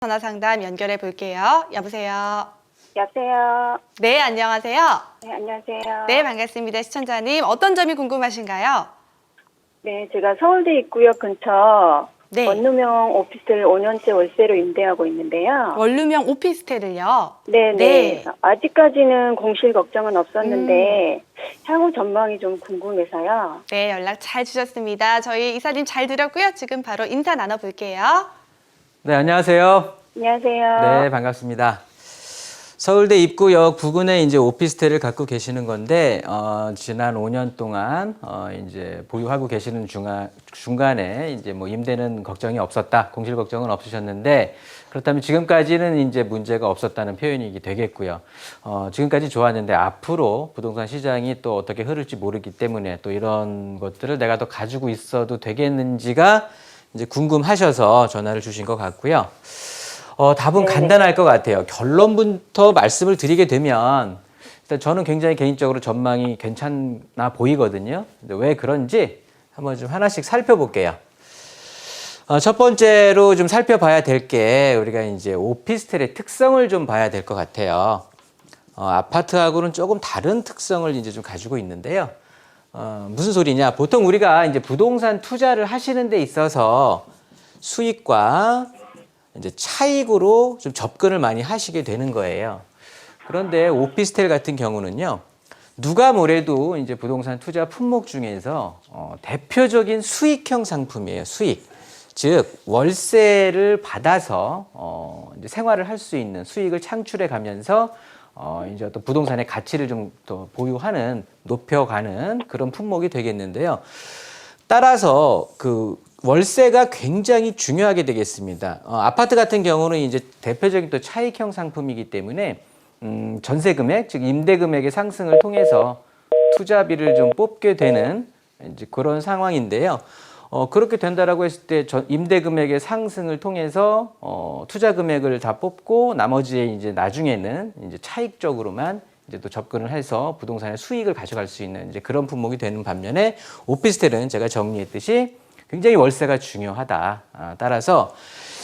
전화 상담 연결해 볼게요. 여보세요. 여보세요. 네, 안녕하세요. 네, 안녕하세요. 네, 반갑습니다. 시청자님. 어떤 점이 궁금하신가요? 네, 제가 서울대 입구역 근처 네. 원룸형 오피스를 5년째 월세로 임대하고 있는데요. 원룸형 오피스텔을요? 네, 네. 네. 아직까지는 공실 걱정은 없었는데 향후 전망이 좀 궁금해서요. 네, 연락 잘 주셨습니다. 저희 이사님 잘 들었고요. 지금 바로 인사 나눠볼게요. 네, 안녕하세요. 안녕하세요. 네, 반갑습니다. 서울대 입구역 부근에 이제 오피스텔을 갖고 계시는 건데, 지난 5년 동안, 이제 보유하고 계시는 중간에 이제 뭐 임대는 걱정이 없었다, 공실 걱정은 없으셨는데, 그렇다면 지금까지는 이제 문제가 없었다는 표현이 되겠고요. 지금까지 좋았는데 앞으로 부동산 시장이 또 어떻게 흐를지 모르기 때문에 또 이런 것들을 내가 더 가지고 있어도 되겠는지가 이제 궁금하셔서 전화를 주신 것 같고요. 답은 네. 간단할 것 같아요. 결론부터 말씀을 드리게 되면 일단 저는 굉장히 개인적으로 전망이 괜찮아 보이거든요. 근데 왜 그런지 한번 좀 하나씩 살펴볼게요. 첫 번째로 좀 살펴봐야 될 게 우리가 이제 오피스텔의 특성을 좀 봐야 될 것 같아요. 아파트하고는 조금 다른 특성을 이제 좀 가지고 있는데요. 무슨 소리냐? 보통 우리가 이제 부동산 투자를 하시는 데 있어서 수익과 이제 차익으로 좀 접근을 많이 하시게 되는 거예요. 그런데 오피스텔 같은 경우는요, 누가 뭐래도 이제 부동산 투자 품목 중에서 대표적인 수익형 상품이에요. 수익. 즉, 월세를 받아서 이제 생활을 할 수 있는 수익을 창출해 가면서 이제 어떤 부동산의 가치를 좀 더 보유하는, 높여가는 그런 품목이 되겠는데요. 따라서 그 월세가 굉장히 중요하게 되겠습니다. 아파트 같은 경우는 이제 대표적인 또 차익형 상품이기 때문에 전세 금액, 즉 임대 금액의 상승을 통해서 투자비를 좀 뽑게 되는 이제 그런 상황인데요. 그렇게 된다라고 했을 때 임대 금액의 상승을 통해서 투자 금액을 다 뽑고 나머지 이제 나중에는 이제 차익적으로만 이제 또 접근을 해서 부동산의 수익을 가져갈 수 있는 이제 그런 품목이 되는 반면에 오피스텔은 제가 정리했듯이 굉장히 월세가 중요하다. 따라서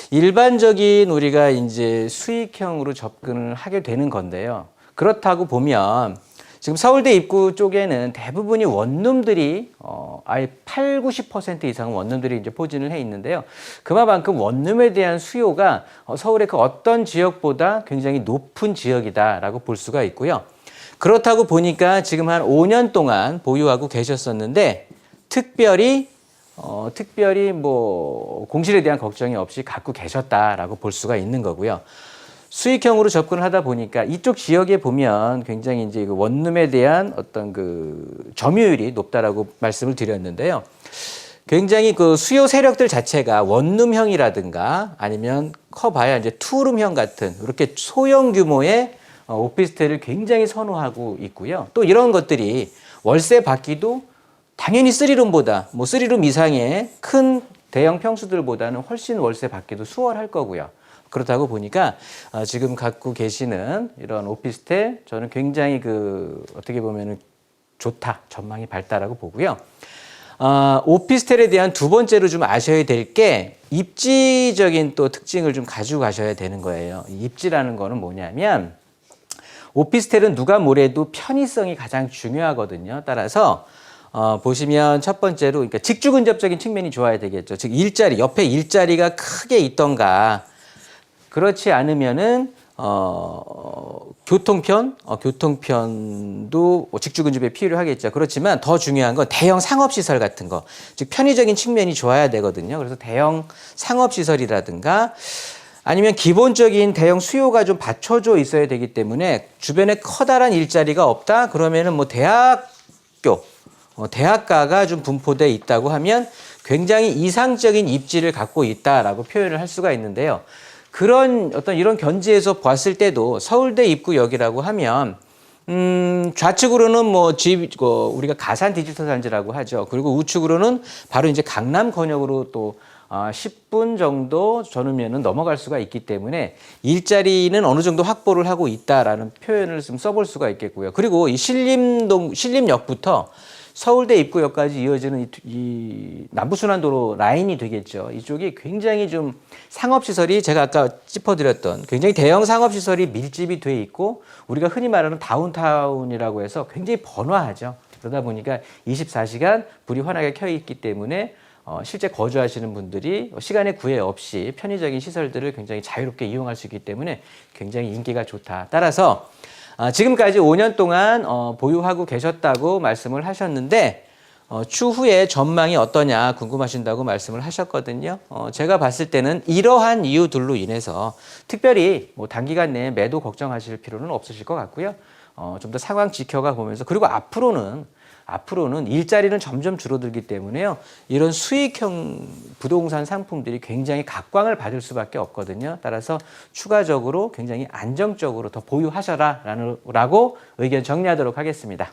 일반적인 우리가 이제 수익형으로 접근을 하게 되는 건데요. 그렇다고 보면 지금 서울대 입구 쪽에는 대부분이 원룸들이 아예 8, 90% 이상은 원룸들이 이제 포진을 해 있는데요. 그만큼 원룸에 대한 수요가 서울의 그 어떤 지역보다 굉장히 높은 지역이다라고 볼 수가 있고요. 그렇다고 보니까 지금 한 5년 동안 보유하고 계셨었는데 특별히 뭐 공실에 대한 걱정이 없이 갖고 계셨다라고 볼 수가 있는 거고요. 수익형으로 접근을 하다 보니까 이쪽 지역에 보면 굉장히 이제 그 원룸에 대한 어떤 그 점유율이 높다라고 말씀을 드렸는데요. 굉장히 그 수요 세력들 자체가 원룸형이라든가 아니면 커봐야 이제 투룸형 같은 이렇게 소형 규모의 오피스텔을 굉장히 선호하고 있고요. 또 이런 것들이 월세 받기도 당연히 3룸보다 뭐 3룸 이상의 큰 대형 평수들보다는 훨씬 월세 받기도 수월할 거고요. 그렇다고 보니까 지금 갖고 계시는 이런 오피스텔 저는 굉장히 그 어떻게 보면은 좋다, 전망이 밝다라고 보고요. 오피스텔에 대한 두 번째로 좀 아셔야 될 게 입지적인 또 특징을 좀 가지고 가셔야 되는 거예요. 이 입지라는 거는 뭐냐면 오피스텔은 누가 뭐래도 편의성이 가장 중요하거든요. 따라서 보시면 첫 번째로 그러니까 직주 근접적인 측면이 좋아야 되겠죠. 즉 일자리, 옆에 일자리가 크게 있던가 그렇지 않으면은 교통편도 직주 근접에 필요하겠죠. 그렇지만 더 중요한 건 대형 상업시설 같은 거, 즉 편의적인 측면이 좋아야 되거든요. 그래서 대형 상업시설이라든가 아니면 기본적인 대형 수요가 좀 받쳐져 있어야 되기 때문에 주변에 커다란 일자리가 없다? 그러면은 뭐 대학가가 좀 분포되어 있다고 하면 굉장히 이상적인 입지를 갖고 있다라고 표현을 할 수가 있는데요. 그런 어떤 이런 견지에서 봤을 때도 서울대 입구역이라고 하면 좌측으로는 뭐 우리가 가산 디지털 단지라고 하죠. 그리고 우측으로는 바로 이제 강남 권역으로 또 10분 정도 전후면은 넘어갈 수가 있기 때문에 일자리는 어느 정도 확보를 하고 있다라는 표현을 좀 써볼 수가 있겠고요. 그리고 이 신림역부터 서울대 입구역까지 이어지는 이 남부순환도로 라인이 되겠죠. 이쪽이 굉장히 좀 상업시설이 제가 아까 짚어드렸던 굉장히 대형 상업시설이 밀집이 돼 있고 우리가 흔히 말하는 다운타운이라고 해서 굉장히 번화하죠. 그러다 보니까 24시간 불이 환하게 켜 있기 때문에 실제 거주하시는 분들이 시간의 구애 없이 편의적인 시설들을 굉장히 자유롭게 이용할 수 있기 때문에 굉장히 인기가 좋다. 따라서 지금까지 5년 동안 보유하고 계셨다고 말씀을 하셨는데 추후에 전망이 어떠냐 궁금하신다고 말씀을 하셨거든요. 제가 봤을 때는 이러한 이유들로 인해서 특별히 뭐 단기간 내에 매도 걱정하실 필요는 없으실 것 같고요. 좀 더 상황 지켜가 보면서 그리고 앞으로는 일자리는 점점 줄어들기 때문에요. 이런 수익형 부동산 상품들이 굉장히 각광을 받을 수밖에 없거든요. 따라서 추가적으로 굉장히 안정적으로 더 보유하셔라라고 의견 정리하도록 하겠습니다.